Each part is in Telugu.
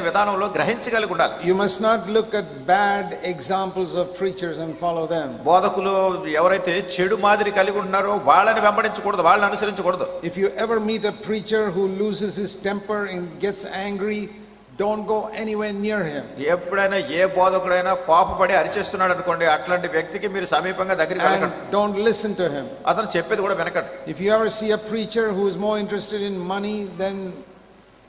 విధానంలో గ్రహించగలిగి ఉండాలి. You must not look at bad examples of preachers and follow them. బోధకులు ఎవరైతే చెడు మాదిరి కలిగి ఉంటున్నారో వాళ్ళని వెంబడించకూడదు, వాళ్ళని అనుసరించకూడదు. If you ever meet a preacher who loses his temper and gets angry, don't go anywhere near him. ఎప్పుడైనా ఏ బోధకుడైనా కోపపడి అరిచేస్తున్నాడు అనుకోండి, అట్లాంటి వ్యక్తికి మీరు సమీపంగా దగ్గరికి వెళ్ళకండి. Don't listen to him. అతను చెప్పేది కూడా వినకండి. If you ever see a preacher who is more interested in money than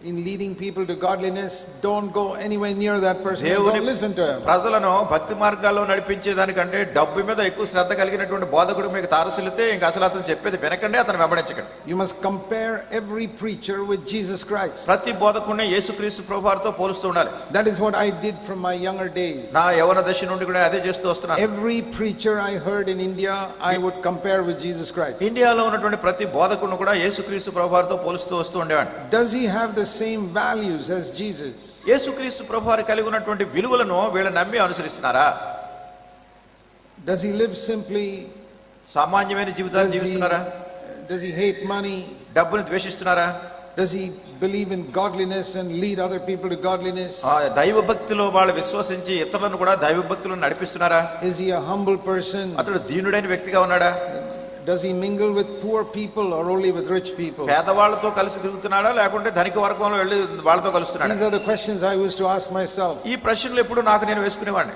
in leading people to godliness, don't go anywhere near that person. Don't listen to him. ప్రజలను భక్తి మార్గాల్లో నడిపించే దానికంటే డబ్బు మీద ఎక్కువ శ్రద్ధ కలిగినటువంటి బోధకుడు మీకు తారసిల్లితే ఇంకా అసలు అతను చెప్పేది వినకండి, అతను వెంబడించకండి. You must compare every preacher with Jesus Christ. ప్రతి బోధకుడిని యేసుక్రీస్తు ప్రభువారితో పోలుస్తూ ఉండాలి. That is what I did from my younger days. నా యవ్వన దశ నుండి కూడా అదే చేస్తూ వస్తున్నాను. Every preacher I heard in India, I would compare with Jesus Christ. ఇండియాలో ఉన్నటువంటి ప్రతి బోధకుడిని కూడా యేసుక్రీస్తు ప్రభువారితో పోలుస్తూ వస్తూ ఉండేవాడిని. Does he have the same values as Jesus? యేసుక్రీస్తు ప్రభువారు కలిగి ఉన్నటువంటి విలువలను వీళ్ళ నమ్మి అనుసరిస్తున్నారా? Does he live simply? సామాన్యమైన జీవితాన్ని జీవిస్తున్నారా? Does he hate money? డబ్బుని ద్వేషిస్తున్నారా? Does he believe in godliness and lead other people to godliness? దైవ భక్తిలో వాళ్ళు విశ్వసించి ఇతరులను కూడా దైవ భక్తిలో నడిపిస్తున్నారా? Is he a humble person? అతడు దీనుడైన వ్యక్తిగా ఉన్నాడా? Does he mingle with poor people or only with rich people? పేదవాళ్ళతో కలిసి తిరుగుతున్నాడా లేకుంటే ధనిక వర్గంలో వెళ్ళి వాళ్ళతో కలుస్తున్నాడా? These are the questions I used to ask myself. ఈ ప్రశ్నలు ఎప్పుడు నాకు నేను వేసుకునేవాడిని.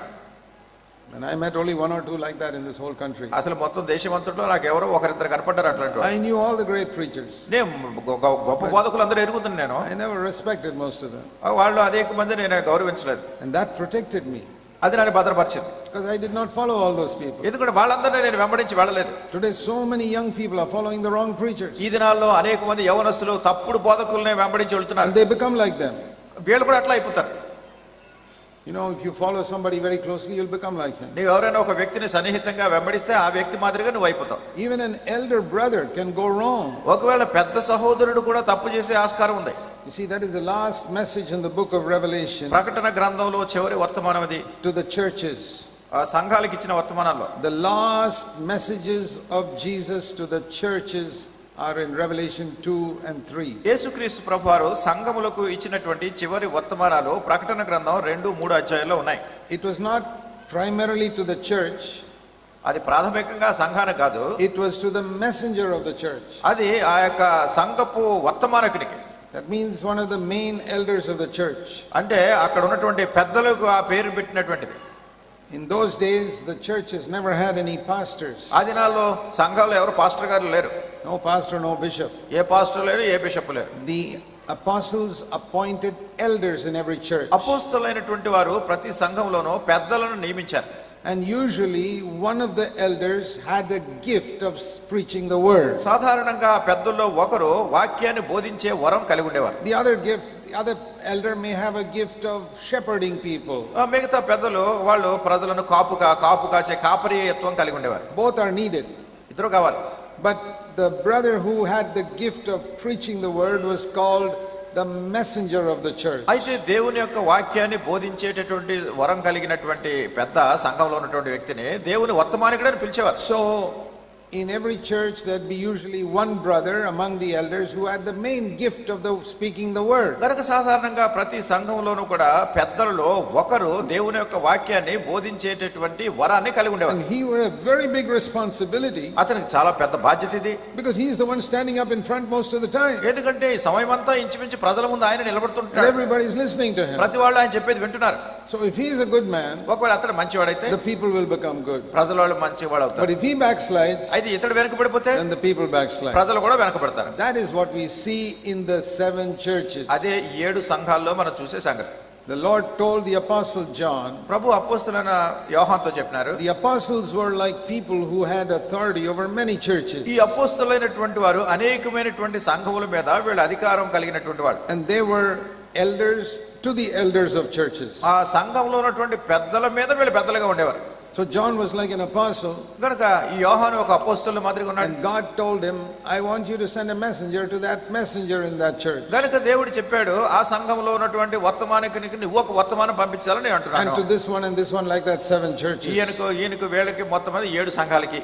And I met only one or two like that in this whole country. అసలు మొత్తం దేశమంతట్లో నాకు ఎవరో ఒకరిద్దరు కనపడ్డారు అట్లాంటి. I knew all the great preachers. నేను గొప్ప బోధకులు అందరూ ఎరుగుతున్నాను నేను. I never respected most of them. వాళ్ళు అనేక మంది నేను గౌరవించలేదు. And that protected me. అది నన్ను భద్రపరిచింది. Because I did not follow all those people. ఎందుకంటే వాళ్ళందరినీ నేను వెంబడించి వెళ్ళలేదు. Today so many young people are following the wrong preachers. ఈ దినాల్లో అనేక మంది యవనస్తులు తప్పుడు బోధకుల్ని వెంబడించి వెళ్తున్నారు. And they become like them. వీళ్ళు కూడా అట్లా అయిపోతారు. You know, if you follow somebody very closely, you'll become like him. నీవు ఎవరైనా ఒక వ్యక్తిని సన్నిహితంగా వెంబడిస్తే ఆ వ్యక్తి మాదిరిగా నువ్వు అయిపోతావు. Even an elder brother can go wrong. ఒకవేళ పెద్ద సహోదరుడు కూడా తప్పు చేసే ఆస్కారం ఉంది. You see, that is the last message in the book of Revelation. ప్రకటన గ్రంథంలో చివరి వర్తమానం అది. To the churches. ఆ సంఘాలకు ఇచ్చిన వర్తమానాల్లో. The last messages of Jesus to the churches are in Revelation 2 and 3. యేసుక్రీస్తు ప్రభువారు సంఘములకు ఇచ్చినటువంటి చివరి వర్తమానాలు ప్రకటన గ్రంథం 2-3 అధ్యాయాల్లో ఉన్నాయి. It was not primarily to the church. అది ప్రాథమికంగా సంఘానికి కాదు. It was to the messenger of the church. అది ఆ యొక్క సంఘపు వర్తమానకునికి. That means one of the main elders of the church. అంటే అక్కడ ఉన్నటువంటి పెద్దలకు ఆ పేరు పెట్టినటువంటిది. In those days the church has never had any pastors. ఆ దినాల్లో సంఘాల్లో ఎవరు పాస్టర్ గారు లేరు. No pastor, no bishop. ఏ పాస్టర్ లేరు, ఏ బిషప్ లేరు. The apostles appointed elders in every church. అపోస్తలులైనటువంటి వారు ప్రతి సంఘంలోనూ పెద్దలను నియమించారు. And usually one of the elders had the gift of preaching the word. సాధారణంగా పెద్దల్లో ఒకరు వాక్యాన్ని బోధించే వరం కలిగి ఉండేవారు. The other elder may have a gift of shepherding people. మిగతా పెద్దలు వాళ్ళు ప్రజలను కాపు కాసే కాపరియత్వం కలిగి ఉండేవారు. Both are needed. ఇద్దరు కావాలి. But the brother who had the gift of preaching the word was called the messenger of the church. అయితే దేవుని యొక్క వాక్యాన్ని బోధించేటటువంటి వరం కలిగినటువంటి పెద్ద సంఘంలో ఉన్నటువంటి వ్యక్తిని దేవుని వర్తమానికుడు అని పిలిచేవారు. So in every church there'd be usually one brother among the elders who had the main gift of the speaking the word. గనుక సాధారణంగా ప్రతి సంఘంలోనూ కూడా పెద్దలలో ఒకరు దేవుని యొక్క వాక్యాన్ని బోధించేటటువంటి వరాన్ని కలిగి ఉండేవారు. And he had a very big responsibility. అతనికి చాలా పెద్ద బాధ్యత ఇది. Because he is the one standing up in front most of the time. ఎందుకంటే ఈ సమయమంతా ఇంచుమించు ప్రజల ముందు ఆయన నిలబడుతుంటాడు. Everybody is listening to him. ప్రతి వాళ్ళు ఆయన చెప్పేది వింటున్నారు. So if he is a good man, ఒకవేళ అతడు మంచివాడైతే the people will become good. ప్రజల వాళ్ళు మంచివాడు అవుతారు. But if he backslides, అయితే ఇతడు వెనకబడిపోతే then the people backslide. ప్రజలు కూడా వెనకబడతారు. That is what we see in the 7 churches. అదే 7 సంఘాల్లో మనం చూసే సంగతి. The Lord told the apostle John. ప్రభు అపోస్తలులైన యోహానుతో చెప్పినారు. The apostles were like people who had authority over many churches. ఈ అపోస్తలులైనటువంటి వారు అనేకమైనటువంటి సంఘముల మీద వీళ్ళ అధికారం కలిగినటువంటి వాళ్ళు. And they were elders to the elders of churches. ఆ సంఘంలో ఉన్నటువంటి పెద్దల మీద వీళ్ళు పెద్దలుగా ఉండేవారు. So John was like an apostle. గనుక ఈ యోహాను ఒక అపోస్తలుల మాదిరిగా ఉన్నాడు. And God told him, I want you to send a messenger to that messenger in that church. గనుక దేవుడు చెప్పాడు ఆ సంఘంలో ఉన్నటువంటి వర్తమానికునికి నువ్వు ఒక వర్తమానం పంపించాలని నేను అంటున్నాను. And to this one and this one, like that 7 churches. ఈయనకు వీళ్ళకి మొత్తం మీద 7 సంఘాలకి.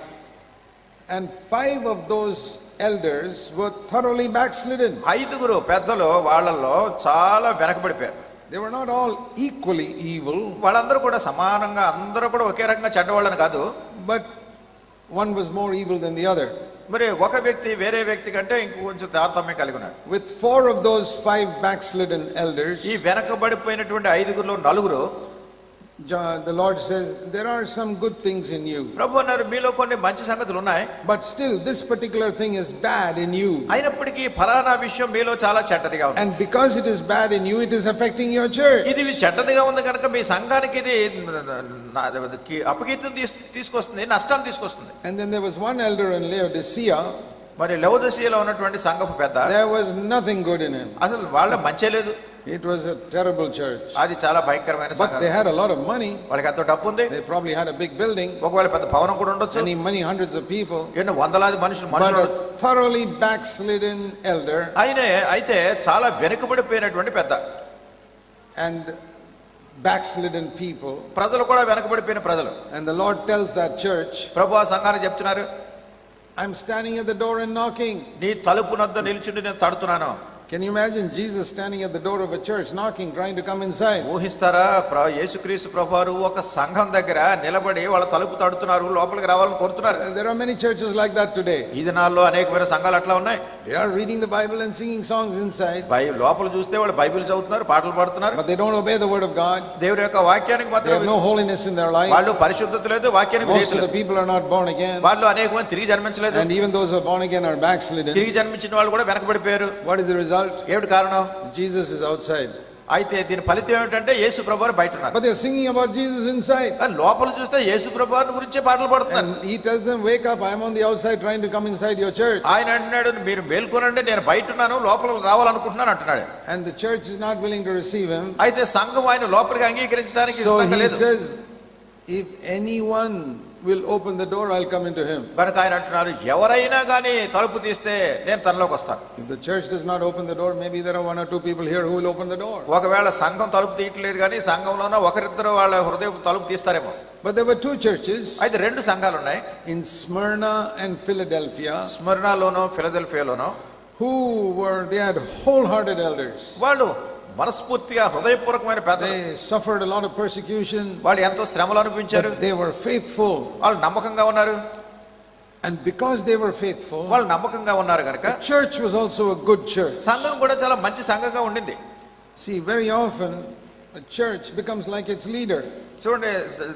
And 5 of those elders were thoroughly backslidden. 5 పెద్దలు వాళ్ళల్లో చాలా వెనకబడిపోయారు. They were not all equally evil. వాళ్ళందరూ కూడా సమానంగా అందరూ కూడా ఒకే రకంగా చెడ్డవాళ్ళని కాదు. But one was more evil than the other. మరి ఒక వ్యక్తి వేరే వ్యక్తి కంటే ఇంకొంచెం తారతమ్యం కలిగి ఉన్నాడు. With 4 of those 5 backslidden elders, ఈ వెనకబడిపోయినటువంటి 5గురిలో 4 the Lord says there are some good things in you. ప్రభు అన్నారు మీలో కొన్ని మంచి సంగతులు ఉన్నాయి. But still this particular thing is bad in you. అయినప్పటికీ ఫలానా విషయం మీలో చాలా చెడ్డదిగా ఉంది. And because it is bad in you, it is affecting your church. ఇది చెడ్డదిగా ఉంది కనుక మీ సంఘానికి ఇది అపకీర్తిని తీసుకొస్తుంది, నష్టాన్ని తీసుకొస్తుంది. And then there was one elder in Laodicea. మరి లవోదికీయలో ఉన్నటువంటి సంఘపు పెద్ద, there was nothing good in him. అసలు వాళ్ళ మంచే లేదు. It was a terrible church. అది చాలా భయంకరమైన సంఘం. But they had a lot of money. వాళ్ళకి ఎంతో డబ్బు ఉంది. They probably had a big building. ఒకవేళ పెద్ద భవనం కూడా ఉండొచ్చు. Many hundreds of people. ఎన్నో వందలాది మనుషులు. But a thoroughly backslidden elder. అయితే చాలా వెనుకబడిపోయినటువంటి పెద్ద. And backslidden people. ప్రజలు కూడా వెనుకబడిపోయిన ప్రజలు. And the Lord tells that church, ప్రభువు ఆ సంఘానికి చెప్తున్నారు, I'm standing at the door and knocking. నీ తలుపు వద్ద నిల్చుండి నేను తడుతున్నాను. Can you imagine Jesus standing at the door of a church knocking, trying to come inside? ఊహిస్తారా యేసుక్రీస్తు ప్రభువారు ఒక సంఘం దగ్గర నిలబడి వాళ్ళ తలుపు తడుతున్నారు, లోపలికి రావాలని కోరుతున్నారు. There are many churches like that today. ఈ దినాల్లో అనేకమైన సంఘాలు అట్లా ఉన్నాయి. They are reading the Bible and singing songs inside. లోపల చూస్తే వాళ్ళు బైబిల్ చదువుతున్నారు, పాటలు పాడుతున్నారు. But they don't obey the word of God. దేవుడి యొక్క వాక్యానికి మాత్రం they have no holiness in their life. వాళ్ళు పరిశుద్ధత లేదు, వాక్యానికి విధేయత లేదు. Most of the people are not born again. వాళ్ళు అనేకమంది తిరిగి జన్మించలేదు. And even those who are born again are backslidden. తిరిగి జన్మించిన వాళ్ళు కూడా వెనకబడిపోయారు. What is the result? ఏమిటి కారణం? Jesus is outside. అయితే దీని ఫలితం ఏమిటంటే యేసు ప్రభువారు బయట ఉన్నారు. But they are singing about Jesus inside. లోపల చూస్తే యేసు ప్రభువారి గురించే పాటలు పాడుతున్నారు. And he tells them, wake up, I am on the outside trying to come inside your church. ఆయన అంటున్నాడు, మీరు మేల్కొనండి, నేను బయట ఉన్నాను, లోపల రావాలనుకుంటున్నాను అంటున్నాడు. And the church is not willing to receive him. అయితే సంఘం ఆయన లోపలికి అంగీకరించడానికి సిద్ధంగా లేదు. So he says, if anyone will open the door, I'll come into him. కనుక ఆయన అంటున్నారు, ఎవరైనా కానీ తలుపు తీస్తే నేను తనలోకి వస్తాను. If the church does not open the door, maybe there are 1 or 2 people here who will open the door. ఒకవేళ సంఘం తలుపు తీయట్లేదు కానీ సంఘంలోనే ఒకరిద్దరు వాళ్ళ హృదయం తలుపు తీస్తారేమో. But there were 2 churches. అయితే 2 సంఘాలు ఉన్నాయి. In Smyrna and Philadelphia. స్మరణలోనో ఫిలదెల్ఫియాలోనో. Who were, they had wholehearted elders. వాళ్ళు మనస్ఫూర్తిగా హృదయపూర్వకమైన పెద్దలు. They suffered a lot of persecution. వాళ్ళు ఎంతో శ్రమలు అనుభవించారు. They were faithful. వాళ్ళు నమ్మకంగా ఉన్నారు. And because they were faithful, వాళ్ళు నమ్మకంగా ఉన్నారు కనుక the church was also a good church. సంఘం కూడా చాలా మంచి సంఘంగా ఉండింది. See, very often a church becomes like its leader. చూడండి,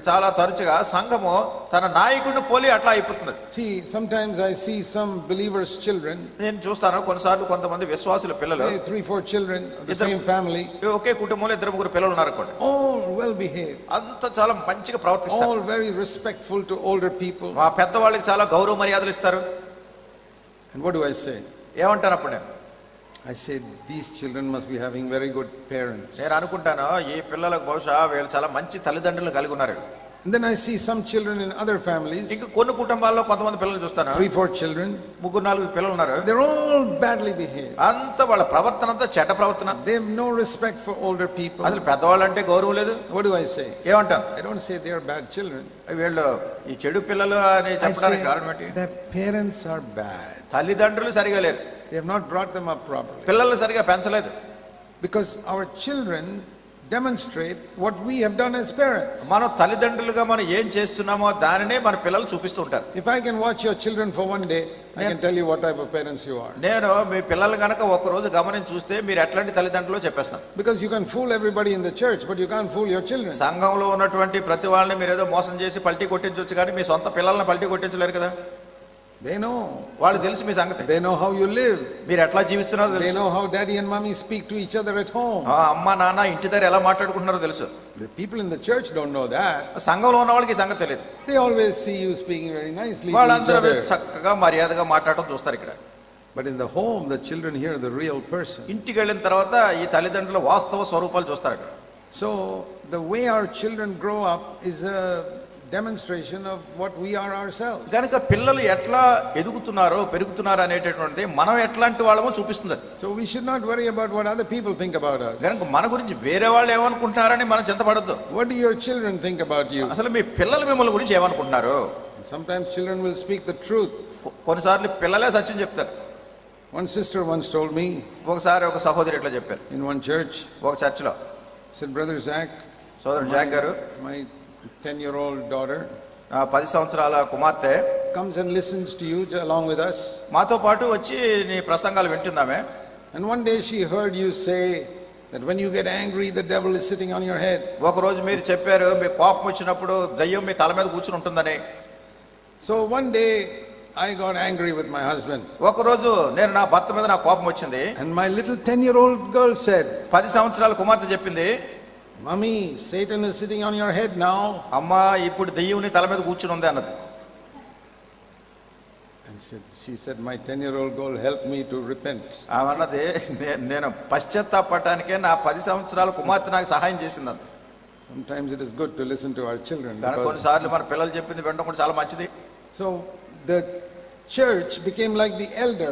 చాలా తరచుగా సంఘము తన నాయకుడిని పోలి అట్లా అయిపోతుంది. See, sometimes I see some believers' children. నేను చూస్తాను కొన్నిసార్లు కొంతమంది విశ్వాసుల పిల్లలు, 3-4 children of the same family. ఒకే కుటుంబంలో 2-3 పిల్లలు ఉన్నారు అనుకోండి. All well behaved. అంతా చాలా మంచిగా ప్రవర్తిస్తారు. All very respectful to older people. మా పెద్దవాళ్ళకి చాలా గౌరవ మర్యాదలు ఇస్తారు. And what do I say? ఏమంటాను అప్పుడు నేను? I said these children must be having very good parents. నేను అనుకుంటాను ఈ పిల్లలకు బహుశా వీళ్ళు చాలా మంచి తల్లిదండ్రులు కలిగి ఉన్నారు. And then I see some children in other families. ఇంకా కొన్ని కుటుంబాల్లో కొంతమంది పిల్లలు చూస్తాను, 3-4 children. 3-4 పిల్లలు ఉన్నారు. They're all badly behaved. అంత వాళ్ళ ప్రవర్తన అంతా చెడ్డ ప్రవర్తన. They have no respect for older people. అసలు పెద్దవాళ్ళు అంటే గౌరవం లేదు. What do I say? ఏమంటాను? I don't say they are bad children. వీళ్ళు ఈ చెడు పిల్లలు అని చెప్పడానికి కారణం ఏంటి? Their parents are bad. తల్లిదండ్రులు సరిగా లేరు. They have not brought them up properly. పిల్లలు సరిగా పెంచలేదు. Because our children demonstrate what we have done as parents. మనం తల్లిదండ్రులుగా మనం ఏం చేస్తున్నామో దానినే మన పిల్లలు చూపిస్తూ ఉంటారు. If I can watch your children for one day, I can tell you what type of parents you are. నేను మీ పిల్లలు గనక ఒక రోజు గమనించి చూస్తే మీరు ఎట్లాంటి తల్లిదండ్రులు చెప్పేస్తాను. Because you can fool everybody in the church, but you can't fool your children. సంఘంలో ఉన్నటువంటి ప్రతి వాళ్ళని మీరు ఏదో మోసం చేసి పల్టీ కొట్టించవచ్చు కానీ మీ సొంత పిల్లల్ని పల్టీ కొట్టించలేరు కదా. They know. వాళ్ళు తెలుసు మీ సంగతి. They know how you live. మీరు ఎట్లా జీవిస్తున్నారో తెలుసు. They know how daddy and mommy speak to each other at home. అమ్మ నాన్న ఇంటి దగ్గర ఎలా మాట్లాడుకుంటున్నారో తెలుసు. The people in the church don't know that. సంఘంలో ఉన్న వాళ్ళకి సంగతి తెలియదు. They always see you speaking very nicely to each వాళ్ళందరూ other. చక్కగా మర్యాదగా మాట్లాడటం చూస్తారు ఇక్కడ. But in the home, the children hear the real person. ఇంటికి వెళ్ళిన తర్వాత ఈ తల్లిదండ్రుల వాస్తవ స్వరూపాలు చూస్తారు ఇక్కడ. So the way our children grow up is a demonstration of what we are ourselves. కనుక పిల్లలు ఎట్లా ఎదుగుతున్నారో పెరుగుతున్నారో అనేటటువంటిది మనం ఎట్లాంటి వాళ్ళమో చూపిస్తుంది. So we should not worry about what other people think about us. కనుక మన గురించి వేరే వాళ్ళు ఏమనుకుంటున్నారని మనం చింతపడద్దు. What do your children think about you? అసలు మీ పిల్లలు మిమ్మల్ని గురించి ఏమనుకుంటున్నారు? Sometimes children will speak the truth. కొన్నిసార్లు పిల్లలే సత్యం చెప్తారు. One sister once told me, ఒకసారి ఒక సహోదరి ఇట్లా చెప్పారు in one church, ఒక చర్చిలో, Said, Brother Zach, సోదరుడు జాక్ గారు, my 10-year-old daughter 10 సంవత్సరాల కుమార్తె comes and listens to you along with us. మాతో పాటు వచ్చి నీ ప్రసంగాలు వింటుందామే. And one day she heard you say that when you get angry, the devil is sitting on your head. ఒక రోజు మీరు చెప్పారు, మీ కోపం వచ్చినప్పుడు దయ్యం మీ తల మీద కూర్చుని ఉంటుందని. So one day I got angry with my husband. ఒక రోజు నేను నా భర్త మీద నా కోపం వచ్చింది. And my little 10-year-old girl said, 10 సంవత్సరాల కుమార్తె చెప్పింది, Mommy, Satan is sitting on your head now. అమ్మా ఇప్పుడు దయ్యం నీ తల మీద కూర్చుని ఉంది అన్నది. And she said, my 10-year-old girl helped me to repent. ఆమె అన్నది, నేను పశ్చాత్తాపడటానికే నా 10 సంవత్సరాల కుమార్తె నాకు సహాయం చేసింది అన్నది. Sometimes it is good to listen to our children. కానీ కొన్నిసార్లు మన పిల్లలు చెప్పింది వినడం కూడా చాలా మంచిది. So the church became like the elder.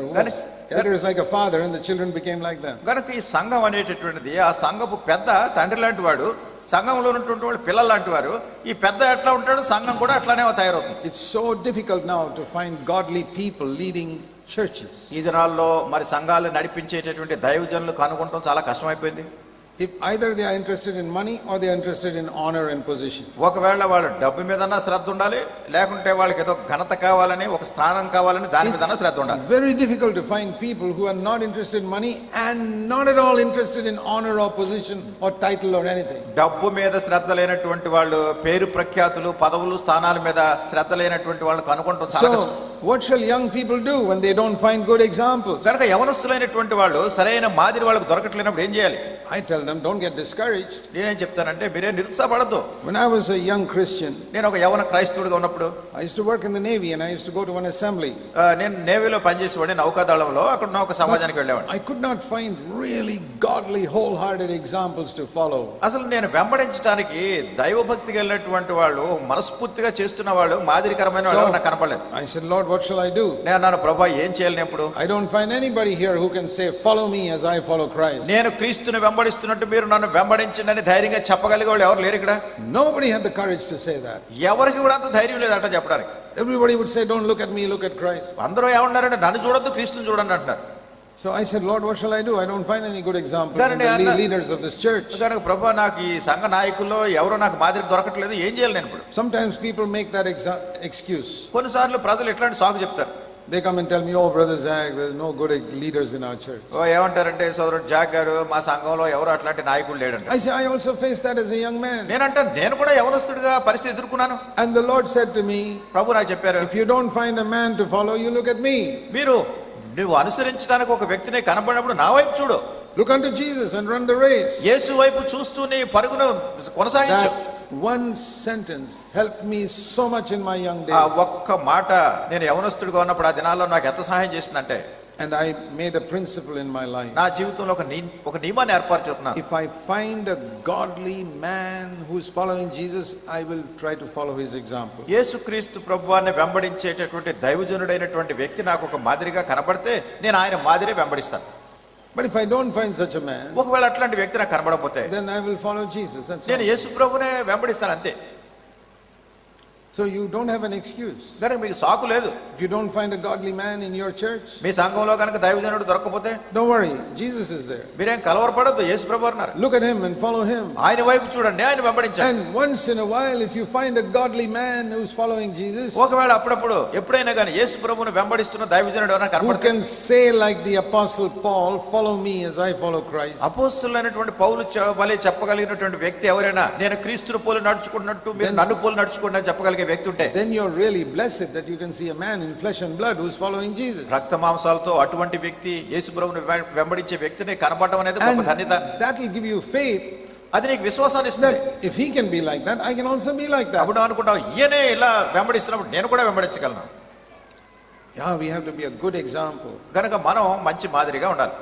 Elder is like a father and the children became like them. కనుక ఈ సంఘం అనేటటువంటిది ఆ సంఘపు పెద్ద తండ్రి లాంటి వాడు, సంఘంలో ఉన్నటువంటి వాళ్ళు పిల్లలు లాంటి వారు. ఈ పెద్ద ఎట్లా ఉంటాడు, సంఘం కూడా అట్లానే తయారవుతుంది. It's so difficult now to find godly people leading churches. ఈ దినాల్లో మరి సంఘాలు నడిపించేటటువంటి దైవజనులు కనుగొనడం చాలా కష్టమైపోయింది. If either they are interested in money or they are interested in honor and position. ఒకవేళ వాళ్ళు డబ్బు మీదన్నా శ్రద్ధ ఉండాలి, లేకుంటే వాళ్ళకి ఏదో ఘనత కావాలని, ఒక స్థానం కావాలని దాని మీదన్నా శ్రద్ధ ఉండాలి. Very difficult to find people who are not interested in money and not at all interested in honor or position or title or anything. డబ్బు మీద శ్రద్ధ లేనటువంటి వాళ్ళు, పేరు ప్రఖ్యాతులు, పదవులు, స్థానాల మీద శ్రద్ధ లేనటువంటి వాళ్ళు కనుగొనడం చాలా కష్టం. What shall young people do when they don't find good examples? కనుక యవనస్తులైనటువంటి వాళ్ళు సరైన మాదిరి వాళ్ళకు దొరకట్లేనప్పుడు ఏం చేయాలి? I tell them, don't get discouraged. నేనేం చెప్తానంటే, మీరే నిరుత్సాహపడద్దు. When I was a young Christian, నేను ఒక యవన క్రైస్తవుడిగా ఉన్నప్పుడు, I used to work in the Navy and I used to go to one assembly. నేను నేవీలో పనిచేసేవాడిని, నౌకాదళంలో. అక్కడ ఉన్న ఒక సమాజానికి వెళ్ళేవాడిని. I could not find really godly, wholehearted examples to follow. అసలు నేను వెంబడించడానికి దైవభక్తి కలిగినటువంటి వాళ్ళు, మనస్ఫూర్తిగా చేస్తున్న వాళ్ళు, మాదిరికరమైన వాళ్ళు నాకు కనపడలేదు. I said, Lord, what shall I do? నేను అన్నాను, ప్రభువా ఏం చేయాలి నేను ఇప్పుడు? I don't find anybody here who can say, follow me as I follow Christ. నేను క్రీస్తుని వెంబడిస్తున్నట్టు మీరు నన్ను వెంబడించండి అని ధైర్యంగా చెప్పగలిగే వాళ్ళు ఎవరు లేరు ఇక్కడ. Nobody had the courage to say that. ఎవరికి కూడా అంత ధైర్యం లేదు అట్లా చెప్పడానికి. Everybody would say, don't look at me, look at Christ. అందరూ ఏమన్నారంటే, నన్ను చూడొద్దు, క్రీస్తుని చూడండి అంటున్నారు. So I said, Lord, what shall I do? I don't find any good examples in the leaders of this church. కనుక ప్రభువా నాకు ఈ సంఘ నాయకుల్లో ఎవరో నాకు మాదిరి దొరకట్లేదు, ఏం చేయాలి నేను ఇప్పుడు? Sometimes people make that excuse. కొన్నిసార్లు ప్రజలు ఎట్లాంటి సాకు చెప్తారు. They come and tell me, oh, Brother Zach, there are no good leaders in our church. ఏమంటారంటే, సోదరుడు జాక్ గారు, మా సంఘంలో ఎవరు అట్లాంటి నాయకులు లేడంట. I say, I also faced that as a young man. నేనంటే నేను కూడా యవనస్తుడిగా పరిస్థితి ఎదుర్కొన్నాను. And the Lord said to me, ప్రభు నాకు చెప్పారు, if you don't find a man to follow, you look at me. నువ్వు అనుసరించడానికి ఒక వ్యక్తిని కనబడినప్పుడు నా వైపు చూడు. Look unto Jesus and run the race. యేసు వైపు చూస్తూ నీ పరుగును కొనసాగించు. One sentence helped me so much in my young days. ఆ ఒక్క మాట నేను యవనస్తుడిగా ఉన్నప్పుడు ఆ దినాల్లో నాకు ఎంత సహాయం చేసిందంటే, and I made a principle in my life. నా జీవితంలో ఒక నియమాన్ని ఏర్పరచుకున్నాను. If I find a godly man who is following Jesus, I will try to follow his example. యేసుక్రీస్తు ప్రభువాన్ని వెంబడించేటటువంటి దైవజనుడైనటువంటి వ్యక్తి నాకు ఒక మాదిరిగా కనబడితే నేను ఆయన మాదిరే వెంబడిస్తాను. But if I don't find such a man, ఒకవేళ అట్లాంటి వ్యక్తి నాకు కనబడకపోతే, then I will follow Jesus. నేను యేసు ప్రభువునే వెంబడిస్తాను అంతే. So you don't have an excuse. కనుక మీకు సాకు లేదు. If you don't find a godly man in your church, మీ సంఘంలో కనుక దైవజనుడు దొరకకపోతే, don't worry, Jesus is there. మీరేం కలవరపడద్దు, యేసు ప్రభువు ఉన్నారు. Look at him and follow him. ఆయన వైపు చూడండి, ఆయన వెంబడించండి. And once in a while, if you find a godly man who's following Jesus, ఒకవేళ అప్పుడప్పుడు ఎప్పుడైనా కానీ యేసు ప్రభువును వెంబడిస్తున్న దైవజనుడు ఎవరైనా who కనబడితే, can say like the apostle Paul, follow me as I follow Christ. అపోస్తలులైనటువంటి పౌలు వలె చెప్పగలిగినటువంటి వ్యక్తి ఎవరైనా, నేను క్రీస్తును పోలి నడుచుకున్నట్టు మీరు నన్ను పోలి నడుచుకోండి అని చెప్పగలిగే వ్యక్తి ఉంటే, then you're really blessed that you can see a man in flesh and blood who's following Jesus. రక్త మాంసాలతో అటువంటి వ్యక్తి, యేసు ప్రభువును వెంబడించే వ్యక్తిని కనబడడం అనేది గొప్ప ధన్యత. That will give you faith. అది నీకు విశ్వాసాన్ని ఇస్తుంది. If he can be like that, I can also be like that. అప్పుడు అనుకుంటావు, ఈయనే ఇలా వెంబడిస్తున్నప్పుడు నేను కూడా వెంబడించగలను. Yeah, we have to be a good example. కనుక మనం మంచి మాదిరిగా ఉండాలి.